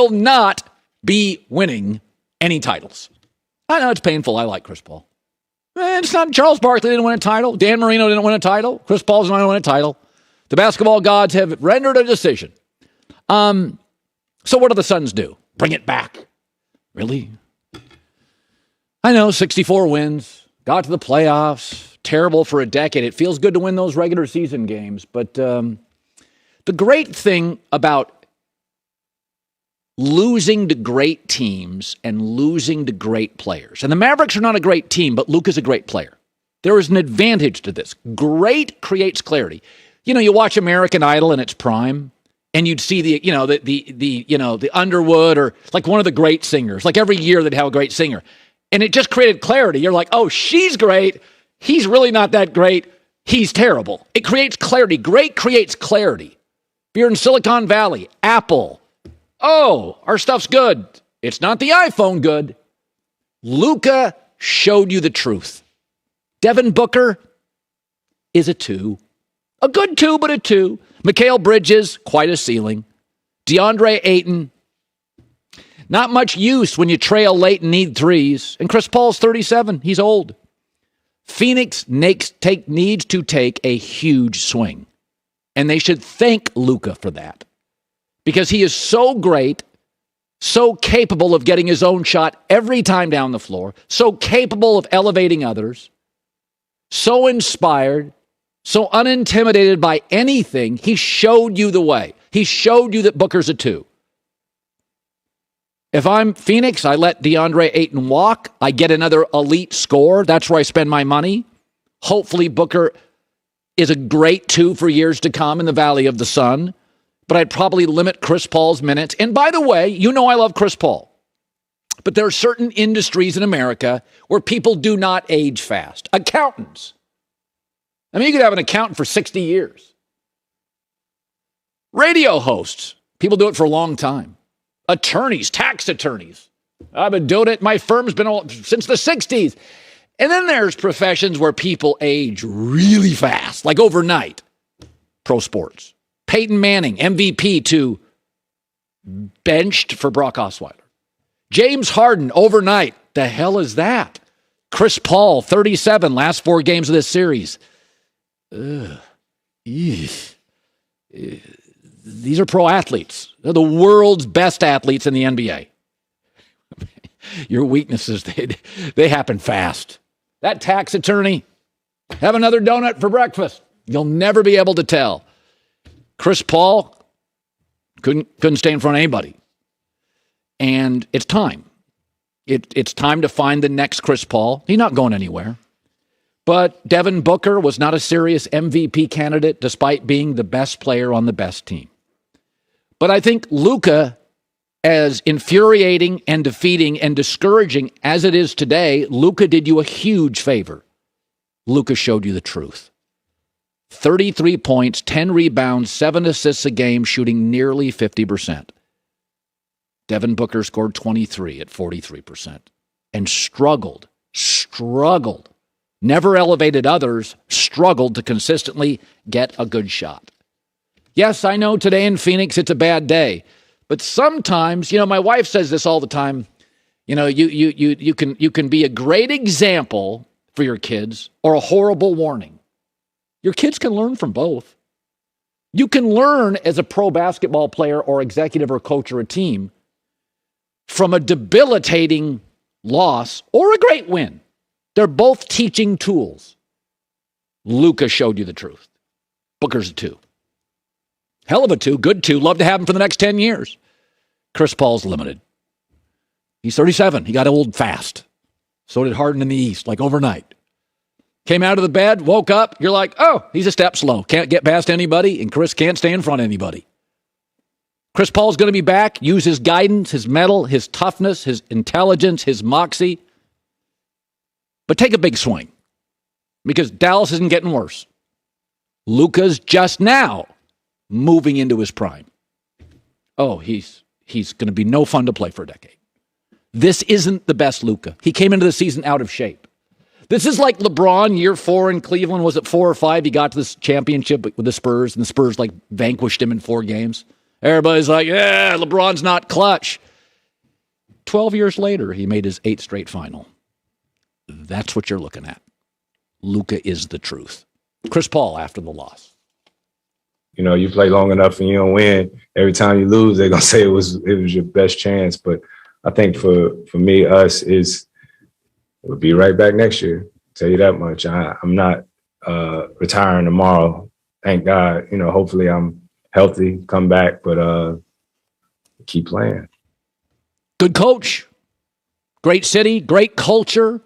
will not be winning any titles. I know it's painful. I like Chris Paul. It's not Charles Barkley didn't win a title. Dan Marino didn't win a title. Chris Paul's not going to win a title. The basketball gods have rendered a decision. So what do the Suns do? Bring it back. Really? I know, 64 wins. Got to the playoffs. Terrible for a decade. It feels good to win those regular season games. But the great thing about losing to great teams and losing to great players, and the Mavericks are not a great team, but Luka's a great player. There is an advantage to this. Great creates clarity. You watch American Idol in its prime, and you'd see the Underwood or like one of the great singers. Like every year they'd have a great singer. And it just created clarity. You're like, oh, she's great. He's really not that great. He's terrible. It creates clarity. Great creates clarity. If you're in Silicon Valley, Apple, oh, our stuff's good. It's not the iPhone good. Luka showed you the truth. Devin Booker is a 2. A good 2, but a 2. Mikal Bridges, quite a ceiling. DeAndre Ayton, not much use when you trail late and need threes. And Chris Paul's 37. He's old. Phoenix needs to take a huge swing. And they should thank Luka for that. Because he is so great, so capable of getting his own shot every time down the floor, so capable of elevating others, so inspired, so unintimidated by anything. He showed you the way. He showed you that Booker's a 2. If I'm Phoenix, I let DeAndre Ayton walk. I get another elite score. That's where I spend my money. Hopefully Booker is a great 2 for years to come in the Valley of the Sun. But I'd probably limit Chris Paul's minutes. And by the way, I love Chris Paul. But there are certain industries in America where people do not age fast. Accountants. I mean, you could have an accountant for 60 years. Radio hosts. People do it for a long time. Attorneys, tax attorneys. I've been doing it. My firm's been since the 60s. And then there's professions where people age really fast, like overnight. Pro sports. Peyton Manning, MVP, to benched for Brock Osweiler. James Harden, overnight. The hell is that? Chris Paul, 37, last 4 games of this series. These are pro athletes. They're the world's best athletes in the NBA. Your weaknesses, they happen fast. That tax attorney, have another donut for breakfast. You'll never be able to tell. Chris Paul couldn't stay in front of anybody. And it's time. It's time to find the next Chris Paul. He's not going anywhere. But Devin Booker was not a serious MVP candidate despite being the best player on the best team. But I think Luka, as infuriating and defeating and discouraging as it is today, Luka did you a huge favor. Luka showed you the truth. 33 points, 10 rebounds, 7 assists a game, shooting nearly 50%. Devin Booker scored 23 at 43% and struggled, never elevated others, struggled to consistently get a good shot. Yes, I know today in Phoenix it's a bad day, but sometimes, my wife says this all the time, you can be a great example for your kids or a horrible warning. Your kids can learn from both. You can learn as a pro basketball player or executive or coach or a team from a debilitating loss or a great win. They're both teaching tools. Luka showed you the truth. Booker's a 2. Hell of a 2, good 2. Love to have him for the next 10 years. Chris Paul's limited. He's 37. He got old fast. So did Harden in the East, like overnight. Came out of the bed, woke up, you're like, oh, he's a step slow. Can't get past anybody, and Chris can't stay in front of anybody. Chris Paul's going to be back. Use his guidance, his mettle, his toughness, his intelligence, his moxie. But take a big swing, because Dallas isn't getting worse. Luka's just now moving into his prime. Oh, he's going to be no fun to play for a decade. This isn't the best Luka. He came into the season out of shape. This is like LeBron, year 4 in Cleveland. Was it 4 or 5? He got to this championship with the Spurs, and the Spurs vanquished him in 4 games. Everybody's like, yeah, LeBron's not clutch. 12 years later, he made his 8th straight final. That's what you're looking at. Luka is the truth. Chris Paul after the loss. You know, you play long enough and you don't win. Every time you lose, they're gonna say it was your best chance. But I think for me, we'll be right back next year. Tell you that much. I'm not retiring tomorrow. Thank God. You know, hopefully I'm healthy, come back, but keep playing. Good coach, great city, great culture,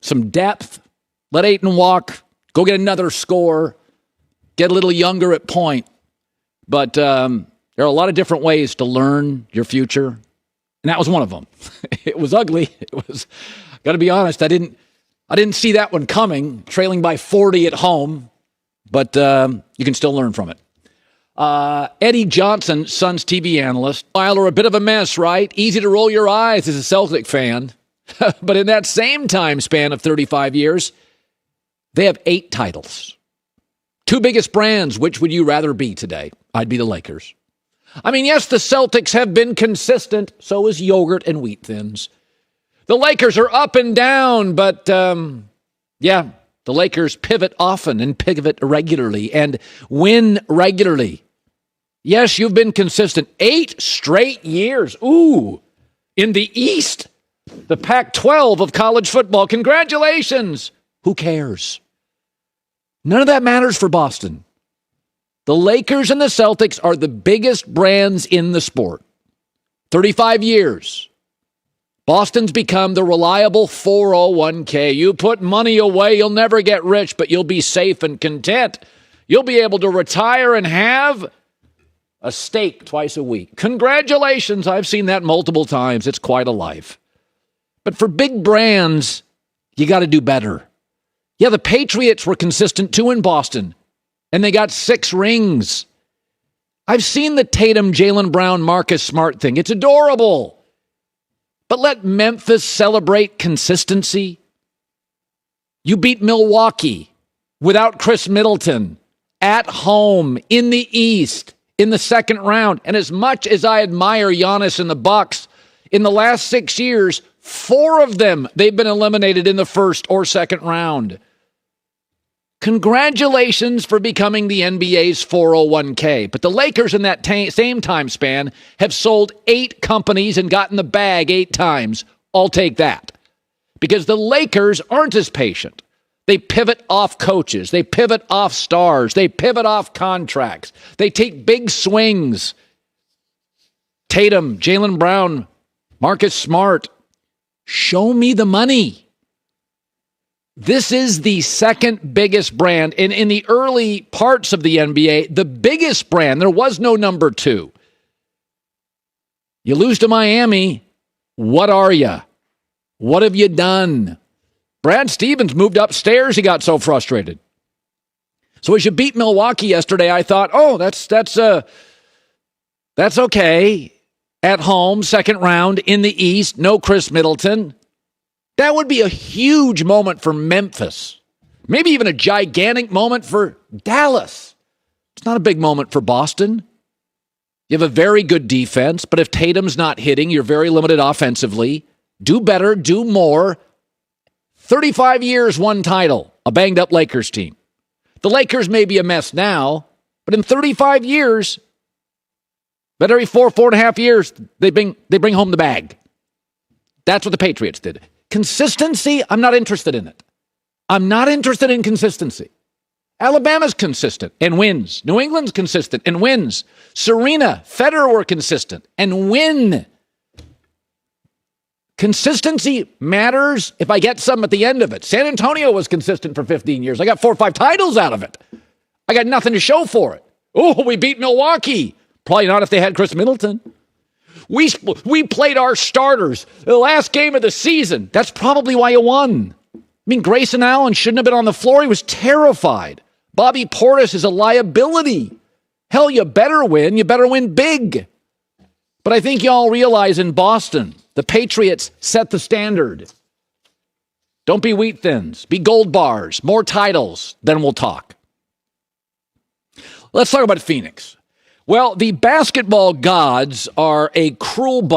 some depth. Let Ayton walk. Go get another score. Get a little younger at point. But there are a lot of different ways to learn your future. And that was one of them. It was ugly. It was, got to be honest, I didn't see that one coming, trailing by 40 at home. But you can still learn from it. Eddie Johnson, Suns TV analyst. While are a bit of a mess, right? Easy to roll your eyes as a Celtic fan. But in that same time span of 35 years, they have 8 titles. 2 biggest brands, which would you rather be today? I'd be the Lakers. I mean, yes, the Celtics have been consistent. So is yogurt and wheat thins. The Lakers are up and down, but yeah, the Lakers pivot often and pivot regularly and win regularly. Yes, you've been consistent. 8 straight years. Ooh, in the East, the Pac-12 of college football. Congratulations. Who cares? None of that matters for Boston. The Lakers and the Celtics are the biggest brands in the sport. 35 years. Boston's become the reliable 401k. You put money away, you'll never get rich, but you'll be safe and content. You'll be able to retire and have a steak twice a week. Congratulations. I've seen that multiple times. It's quite a life. But for big brands, you got to do better. Yeah, the Patriots were consistent too in Boston, and they got 6 rings. I've seen the Tatum, Jaylen Brown, Marcus Smart thing. It's adorable. But let Memphis celebrate consistency. You beat Milwaukee without Chris Middleton at home in the East in the second round. And as much as I admire Giannis and the Bucks, in the last 6 years, 4 of them, they've been eliminated in the first or second round. Congratulations for becoming the NBA's 401k. But the Lakers in that same time span have sold 8 companies and gotten the bag 8 times. I'll take that. Because the Lakers aren't as patient. They pivot off coaches. They pivot off stars. They pivot off contracts. They take big swings. Tatum, Jaylen Brown, Marcus Smart. Show me the money. This is the second biggest brand. And in the early parts of the NBA, the biggest brand, there was no number 2. You lose to Miami. What are you? What have you done? Brad Stevens moved upstairs. He got so frustrated. So as you beat Milwaukee yesterday, I thought, oh, that's okay. At home, second round in the East, no Chris Middleton. That would be a huge moment for Memphis. Maybe even a gigantic moment for Dallas. It's not a big moment for Boston. You have a very good defense, but if Tatum's not hitting, you're very limited offensively. Do better, do more. 35 years, 1 title, a banged-up Lakers team. The Lakers may be a mess now, but in 35 years, but every 4.5 years, they bring home the bag. That's what the Patriots did. Consistency, I'm not interested in it. I'm not interested in consistency. Alabama's consistent and wins. New England's consistent and wins. Serena, Federer were consistent and win. Consistency matters if I get some at the end of it. San Antonio was consistent for 15 years. I got 4 or 5 titles out of it. I got nothing to show for it. Oh, we beat Milwaukee. Probably not if they had Chris Middleton. We played our starters the last game of the season. That's probably why you won. I mean, Grayson Allen shouldn't have been on the floor. He was terrified. Bobby Portis is a liability. Hell, you better win. You better win big. But I think y'all realize in Boston, the Patriots set the standard. Don't be wheat thins. Be gold bars. More titles. Then we'll talk. Let's talk about Phoenix. Well, the basketball gods are a cruel